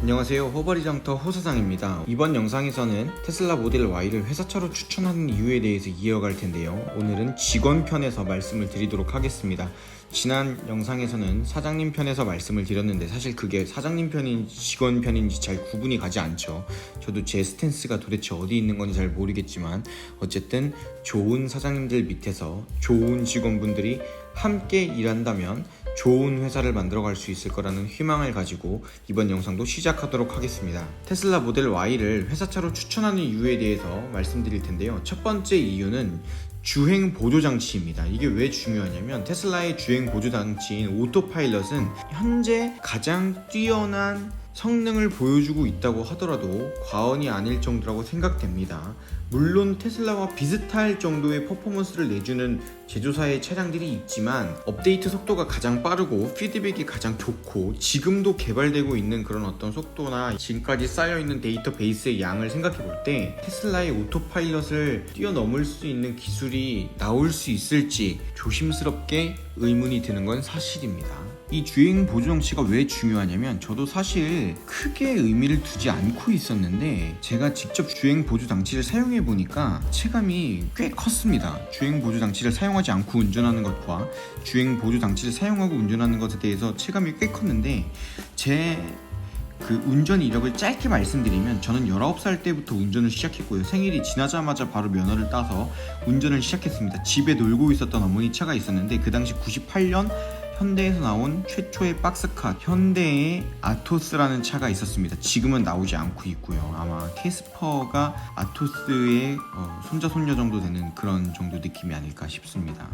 안녕하세요, 호버리장터 호사장입니다. 이번 영상에서는 테슬라 모델 Y를 회사차로 추천하는 이유에 대해서 이어갈 텐데요. 오늘은 직원 편에서 말씀을 드리도록 하겠습니다. 지난 영상에서는 사장님 편에서 말씀을 드렸는데 사실 그게 사장님 편인지 직원 편인지 잘 구분이 가지 않죠. 저도 제 스탠스가 도대체 어디 있는 건지 잘 모르겠지만 어쨌든 좋은 사장님들 밑에서 좋은 직원분들이 함께 일한다면 좋은 회사를 만들어갈 수 있을 거라는 희망을 가지고 이번 영상도 시작하도록 하겠습니다. 테슬라 모델 Y를 회사차로 추천하는 이유에 대해서 말씀드릴 텐데요. 첫 번째 이유는 주행 보조 장치입니다. 이게 왜 중요하냐면 테슬라의 주행 보조 장치인 오토파일럿은 현재 가장 뛰어난 성능을 보여주고 있다고 하더라도 과언이 아닐 정도라고 생각됩니다. 물론 테슬라와 비슷할 정도의 퍼포먼스를 내주는 제조사의 차량들이 있지만 업데이트 속도가 가장 빠르고 피드백이 가장 좋고 지금도 개발되고 있는 그런 어떤 속도나 지금까지 쌓여있는 데이터베이스의 양을 생각해 볼 때 테슬라의 오토파일럿을 뛰어넘을 수 있는 기술이 나올 수 있을지 조심스럽게 의문이 드는 건 사실입니다. 이 주행 보조 장치가 왜 중요하냐면 저도 사실 크게 의미를 두지 않고 있었는데 제가 직접 주행 보조 장치를 사용해 보니까 체감이 꽤 컸습니다. 주행 보조 장치를 사용하지 않고 운전하는 것과 주행 보조 장치를 사용하고 운전하는 것에 대해서 체감이 꽤 컸는데 제 운전 이력을 짧게 말씀드리면 저는 19살 때부터 운전을 시작했고요. 생일이 지나자마자 바로 면허를 따서 운전을 시작했습니다. 집에 놀고 있었던 어머니 차가 있었는데 그 당시 98년 현대에서 나온 최초의 박스카 현대의 아토스라는 차가 있었습니다. 지금은 나오지 않고 있고요. 아마 캐스퍼가 아토스의 손자 손녀 정도 되는 그런 정도 느낌이 아닐까 싶습니다.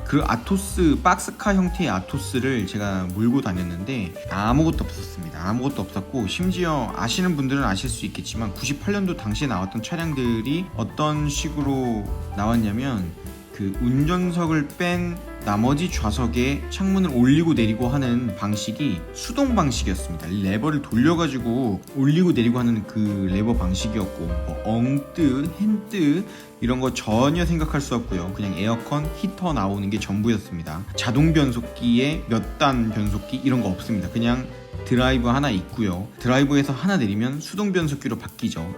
그 아토스 박스카 형태의 아토스를 제가 몰고 다녔는데 아무것도 없었습니다. 아무것도 없었고 심지어 아시는 분들은 아실 수 있겠지만 98년도 당시에 나왔던 차량들이 어떤 식으로 나왔냐면 그 운전석을 뺀 나머지 좌석에 창문을 올리고 내리고 하는 방식이 수동 방식이었습니다. 레버를 돌려가지고 올리고 내리고 하는 그 레버 방식이었고 엉뜨, 핸뜨 이런 거 전혀 생각할 수 없고요. 그냥 에어컨, 히터 나오는 게 전부였습니다. 자동 변속기에 몇 단 변속기 이런 거 없습니다. 그냥 드라이브 하나 있고요. 드라이브에서 하나 내리면 수동 변속기로 바뀌죠.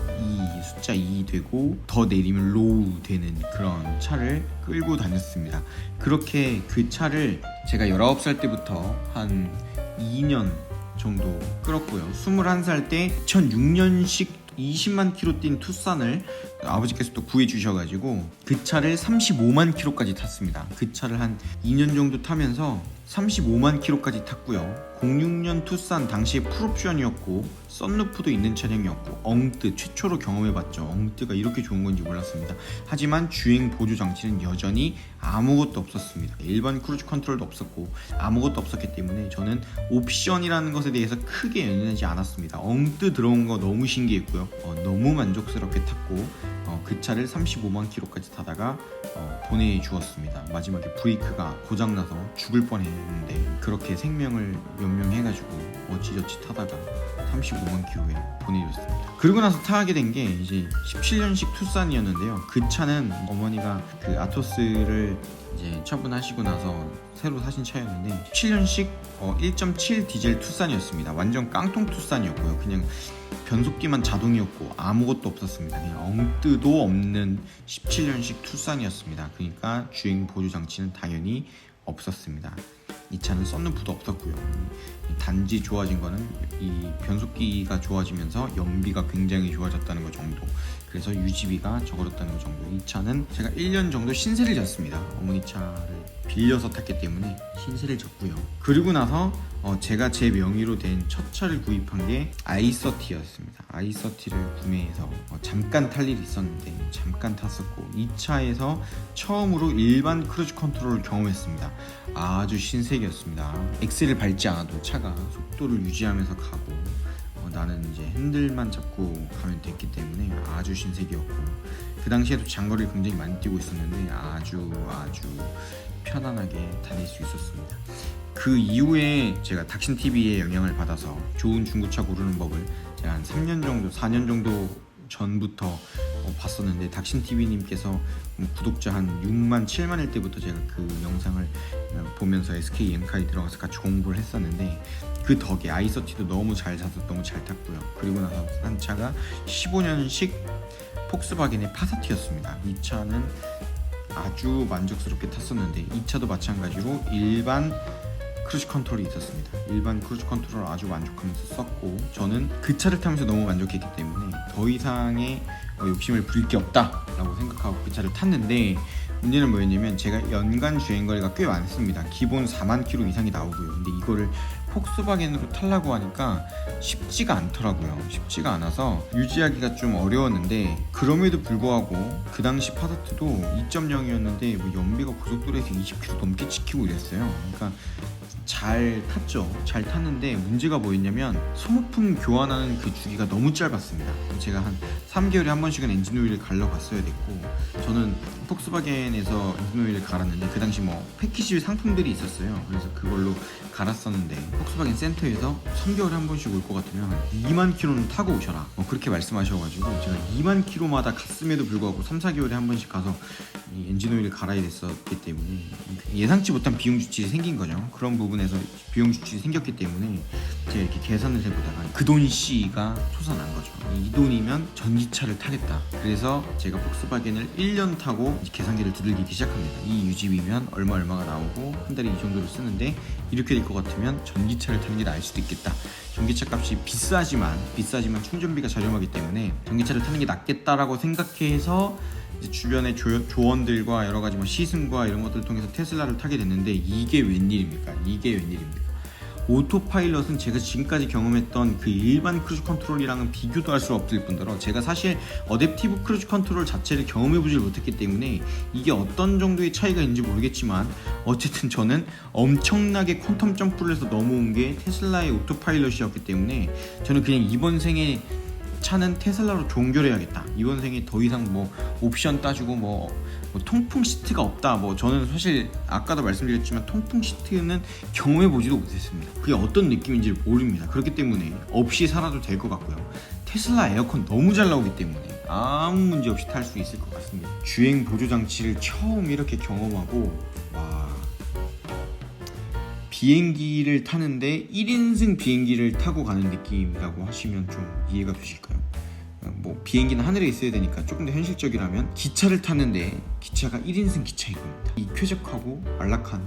숫자 2 되고 더 내리면 로우 되는 그런 차를 끌고 다녔습니다. 그렇게 그 차를 제가 19살 때부터 한 2년 정도 끌었고요. 21살 때 2006년식 20만 킬로 뛴 투싼을 아버지께서 또 구해주셔가지고 그 차를 35만 킬로까지 탔습니다. 그 차를 한 2년 정도 타면서 35만 킬로까지 탔고요. 06년 투싼 당시에 풀옵션이었고 썬루프도 있는 차량이었고 엉뜨 최초로 경험해봤죠. 엉뜨가 이렇게 좋은 건지 몰랐습니다. 하지만 주행 보조 장치는 여전히 아무것도 없었습니다. 일반 크루즈 컨트롤도 없었고 아무것도 없었기 때문에 저는 옵션이라는 것에 대해서 크게 연연하지 않았습니다. 엉뜨 들어온 거 너무 신기했고요. 너무 만족스럽게 탔고 그 차를 35만 킬로까지 타다가 보내주었습니다. 마지막에 브레이크가 고장나서 죽을 뻔했는데 그렇게 생명을 연명해가지고 어찌저찌 타다가 35만 킬로에 보내줬습니다. 그러고 나서 타게 된 게 이제 17년식 투싼이었는데요. 그 차는 어머니가 그 아토스를 이제 처분하시고 나서 새로 사신 차였는데 17년식 1.7 디젤 투싼이었습니다. 완전 깡통 투싼이었고요. 그냥 변속기만 자동이었고 아무것도 없었습니다. 그냥 엉뜨도 없는 17년식 투싼이었습니다. 그러니까 주행 보조 장치는 당연히 없었습니다. 이 차는 썬루프도 없었고요. 단지 좋아진 거는 이 변속기가 좋아지면서 연비가 굉장히 좋아졌다는 것 정도. 그래서 유지비가 적어졌다는 것 정도. 이 차는 제가 1년 정도 신세를 졌습니다. 어머니 차를 빌려서 탔기 때문에 신세를 졌고요. 그리고 나서 제가 제 명의로 된 첫 차를 구입한 게 i30였습니다. i30를 구매해서 잠깐 탈 일이 있었는데 잠깐 탔었고 이 차에서 처음으로 일반 크루즈 컨트롤을 경험했습니다. 아주 신세계였습니다. 엑셀을 밟지 않아도 차가 속도를 유지하면서 가고 나는 이제 핸들만 잡고 가면 됐기 때문에 아주 신세계였고 그 당시에도 장거리를 굉장히 많이 뛰고 있었는데 아주 편안하게 다닐 수 있었습니다. 그 이후에 제가 닥신TV의 영향을 받아서 좋은 중고차 고르는 법을 제가 한 3년 정도 4년 정도 전부터 봤었는데 닥신TV님께서 구독자 한 6만 7만일 때부터 제가 그 영상을 보면서 SK 엔카에 들어가서 같이 공부를 했었는데 그 덕에 i30도 너무 잘 사서 너무 잘 탔고요. 그리고 나서 산 차가 15년식 폭스바겐의 파사트였습니다. 이 차는 아주 만족스럽게 탔었는데 이 차도 마찬가지로 일반 크루즈 컨트롤이 있었습니다. 일반 크루즈 컨트롤을 아주 만족하면서 썼고, 저는 그 차를 타면서 너무 만족했기 때문에 더 이상의 욕심을 부릴 게 없다 라고 생각하고 그 차를 탔는데, 문제는 뭐였냐면 제가 연간 주행거리가 꽤 많습니다. 기본 4만 킬로 이상이 나오고요. 근데 이거를 폭스바겐으로 타려고 하니까 쉽지가 않더라고요. 쉽지가 않아서 유지하기가 좀 어려웠는데, 그럼에도 불구하고 그 당시 파사트도 2.0이었는데 뭐 연비가 고속도로에서 20km 넘게 찍히고 이랬어요. 그러니까 잘 탔죠. 잘 탔는데 문제가 뭐였냐면 소모품 교환하는 그 주기가 너무 짧았습니다. 제가 한 3개월에 한 번씩은 엔진 오일을 갈러 갔어야 됐고, 저는 폭스바겐에서 엔진 오일을 갈았는데 그 당시 뭐 패키지 상품들이 있었어요. 그래서 그걸로 갈았었는데 폭스바겐 센터에서 3개월에 한 번씩 올 것 같으면 2만 킬로는 타고 오셔라 그렇게 말씀하셔가지고 제가 2만 킬로마다 갔음에도 불구하고 3, 4개월에 한 번씩 가서 이 엔진 오일을 갈아야 됐었기 때문에 예상치 못한 비용 지출이 생긴 거죠. 그런 부분에서 비용 지출이 생겼기 때문에 제가 이렇게 계산을 해보다가 그 돈씨가 솟아난 거죠. 이 돈이면 전기차를 타겠다. 그래서 제가 폭스바겐을 1년 타고 계산기를 두들기기 시작합니다. 이 유지비면 얼마가 나오고 한 달에 이 정도를 쓰는데 이렇게 될 것 같으면 전기차를 타는 게 나을 수도 있겠다. 전기차 값이 비싸지만 충전비가 저렴하기 때문에 전기차를 타는 게 낫겠다라고 생각해서 이제 주변의 조언들과 여러 가지 뭐 시승과 이런 것들을 통해서 테슬라를 타게 됐는데, 이게 웬일입니까? 오토파일럿은 제가 지금까지 경험했던 그 일반 크루즈 컨트롤이랑은 비교도 할 수 없을 뿐더러 제가 사실 어댑티브 크루즈 컨트롤 자체를 경험해보질 못했기 때문에 이게 어떤 정도의 차이가 있는지 모르겠지만, 어쨌든 저는 엄청나게 퀀텀 점프를 해서 넘어온 게 테슬라의 오토파일럿이었기 때문에 저는 그냥 이번 생에 차는 테슬라로 종결해야겠다. 이번 생에 더 이상 뭐 옵션 따지고 뭐 통풍 시트가 없다. 저는 사실 아까도 말씀드렸지만 통풍 시트는 경험해보지도 못했습니다. 그게 어떤 느낌인지 모릅니다. 그렇기 때문에 없이 살아도 될 것 같고요. 테슬라 에어컨 너무 잘 나오기 때문에 아무 문제 없이 탈 수 있을 것 같습니다. 주행 보조 장치를 처음 이렇게 경험하고, 비행기를 타는데 1인승 비행기를 타고 가는 느낌이라고 하시면 좀 이해가 되실까요? 뭐 비행기는 하늘에 있어야 되니까 조금 더 현실적이라면 기차를 탔는데 기차가 1인승 기차인 겁니다. 이 쾌적하고 안락한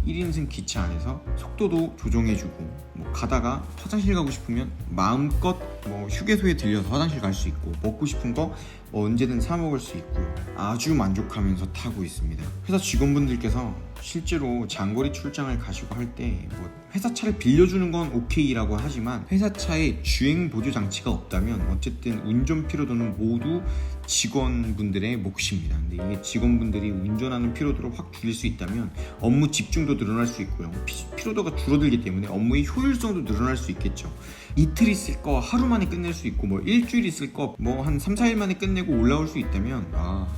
1인승 기차 안에서 속도도 조정해주고, 뭐 가다가 화장실 가고 싶으면 마음껏 뭐 휴게소에 들려서 화장실 갈 수 있고, 먹고 싶은 거 언제든 사 먹을 수 있고요. 아주 만족하면서 타고 있습니다. 회사 직원분들께서 실제로 장거리 출장을 가시고 할 때 뭐 회사 차를 빌려주는 건 오케이라고 하지만 회사 차에 주행 보조 장치가 없다면 어쨌든 운전 피로도는 모두 직원분들의 몫입니다. 근데 이게 직원분들이 운전하는 피로도를 확 줄일 수 있다면 업무 집중도 늘어날 수 있고요. 피로도가 줄어들기 때문에 업무의 효율성도 늘어날 수 있겠죠. 이틀 있을 거 하루 만에 끝낼 수 있고, 뭐 일주일 있을 거 뭐 한 3, 4일 만에 끝내고 올라올 수 있다면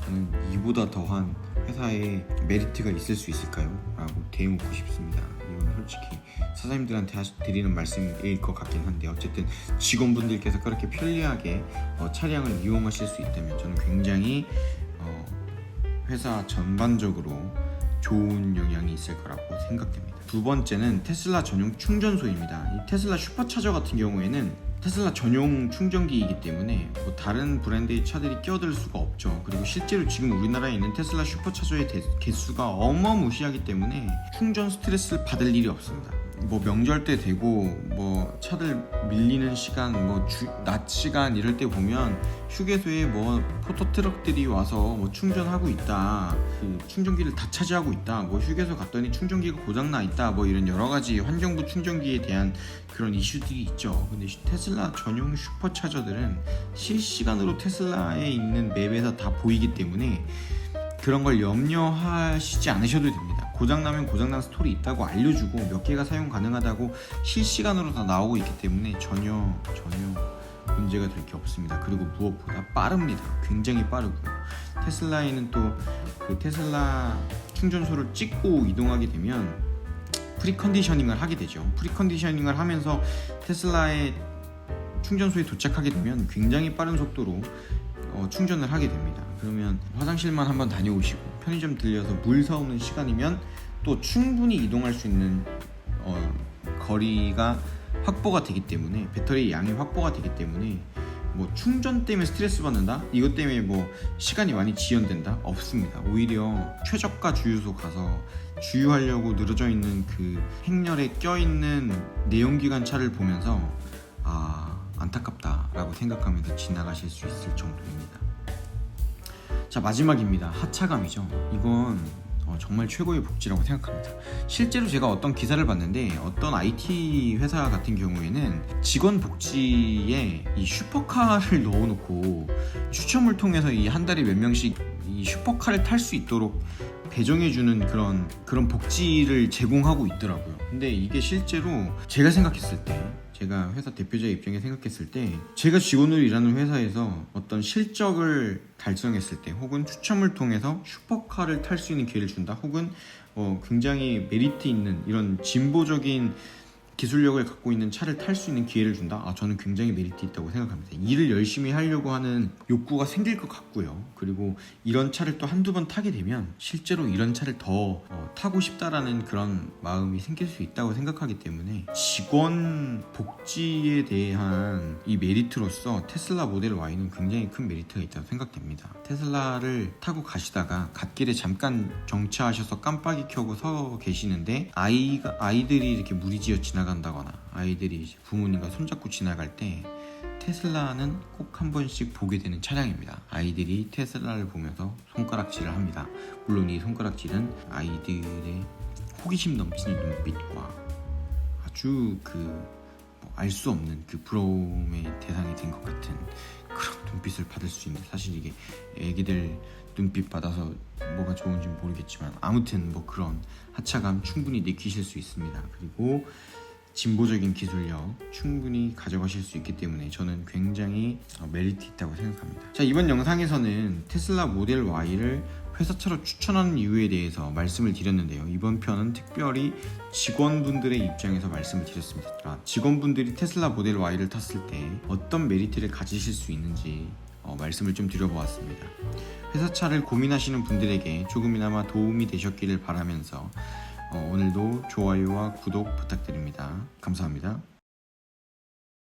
저는 이보다 더한 회사에 메리트가 있을 수 있을까요? 라고 대묻고 싶습니다. 이건 솔직히 사장님들한테 드리는 말씀일 것 같긴 한데, 어쨌든 직원분들께서 그렇게 편리하게 차량을 이용하실 수 있다면 저는 굉장히 회사 전반적으로 좋은 영향이 있을 거라고 생각됩니다. 두 번째는 테슬라 전용 충전소입니다. 이 테슬라 슈퍼차저 같은 경우에는 테슬라 전용 충전기이기 때문에 뭐 다른 브랜드의 차들이 끼어들 수가 없죠. 그리고 실제로 지금 우리나라에 있는 테슬라 슈퍼차저의 개수가 어마무시하기 때문에 충전 스트레스를 받을 일이 없습니다. 뭐 명절 때 되고 뭐 차들 밀리는 시간, 뭐 낮 시간 이럴 때 보면 휴게소에 뭐 포토트럭들이 와서 뭐 충전하고 있다, 그 충전기를 다 차지하고 있다, 뭐 휴게소 갔더니 충전기가 고장나 있다, 뭐 이런 여러 가지 환경부 충전기에 대한 그런 이슈들이 있죠. 근데 테슬라 전용 슈퍼차저들은 실시간으로 테슬라에 있는 맵에서 다 보이기 때문에 그런 걸 염려하시지 않으셔도 됩니다. 고장나면 고장난 스토리 있다고 알려주고 몇 개가 사용 가능하다고 실시간으로 다 나오고 있기 때문에 전혀 문제가 될 게 없습니다. 그리고 무엇보다 빠릅니다. 굉장히 빠르고요. 테슬라에는 또 그 테슬라 충전소를 찍고 이동하게 되면 프리컨디셔닝을 하게 되죠. 프리컨디셔닝을 하면서 테슬라의 충전소에 도착하게 되면 굉장히 빠른 속도로 충전을 하게 됩니다. 그러면 화장실만 한번 다녀오시고 편의점 들려서 물 사오는 시간이면 또 충분히 이동할 수 있는 거리가 확보가 되기 때문에, 배터리 양이 확보가 되기 때문에 뭐 충전 때문에 스트레스 받는다? 이것 때문에 뭐 시간이 많이 지연된다? 없습니다. 오히려 최저가 주유소 가서 주유하려고 늘어져 있는 그 행렬에 껴있는 내연기관 차를 보면서 안타깝다라고 생각하면서 지나가실 수 있을 정도입니다. 자, 마지막입니다. 하차감이죠. 이건 정말 최고의 복지라고 생각합니다. 실제로 제가 어떤 기사를 봤는데 어떤 IT 회사 같은 경우에는 직원 복지에 이 슈퍼카를 넣어놓고 추첨을 통해서 이 한 달에 몇 명씩 이 슈퍼카를 탈 수 있도록 배정해주는 그런 복지를 제공하고 있더라고요. 근데 이게 실제로 제가 생각했을 때, 제가 회사 대표자 입장에 생각했을 때, 제가 직원으로 일하는 회사에서 어떤 실적을 달성했을 때, 혹은 추첨을 통해서 슈퍼카를 탈 수 있는 기회를 준다, 혹은 굉장히 메리트 있는 이런 진보적인 기술력을 갖고 있는 차를 탈 수 있는 기회를 준다? 저는 굉장히 메리트 있다고 생각합니다. 일을 열심히 하려고 하는 욕구가 생길 것 같고요. 그리고 이런 차를 또 한두 번 타게 되면 실제로 이런 차를 더 타고 싶다라는 그런 마음이 생길 수 있다고 생각하기 때문에, 직원 복지에 대한 이 메리트로서 테슬라 모델 Y는 굉장히 큰 메리트가 있다고 생각됩니다. 테슬라를 타고 가시다가 갓길에 잠깐 정차하셔서 깜빡이 켜고 서 계시는데 아이들이 이렇게 무리지어 지나간다거나 아이들이 부모님과 손잡고 지나갈 때 테슬라는 꼭 한 번씩 보게 되는 차량입니다. 아이들이 테슬라를 보면서 손가락질을 합니다. 물론 이 손가락질은 아이들의 호기심 넘치는 눈빛과 아주 알 수 없는 그 부러움의 대상이 된 것 같은 그런 눈빛을 받을 수 있는데, 사실 이게 애기들 눈빛 받아서 뭐가 좋은지 모르겠지만 아무튼 뭐 그런 하차감 충분히 느끼실 수 있습니다. 그리고 진보적인 기술력 충분히 가져가실 수 있기 때문에 저는 굉장히 메리트 있다고 생각합니다. 자, 이번 영상에서는 테슬라 모델 Y를 회사차로 추천하는 이유에 대해서 말씀을 드렸는데요. 이번 편은 특별히 직원분들의 입장에서 말씀을 드렸습니다. 직원분들이 테슬라 모델 Y를 탔을 때 어떤 메리트를 가지실 수 있는지 말씀을 좀 드려보았습니다. 회사차를 고민하시는 분들에게 조금이나마 도움이 되셨기를 바라면서 오늘도 좋아요와 구독 부탁드립니다. 감사합니다.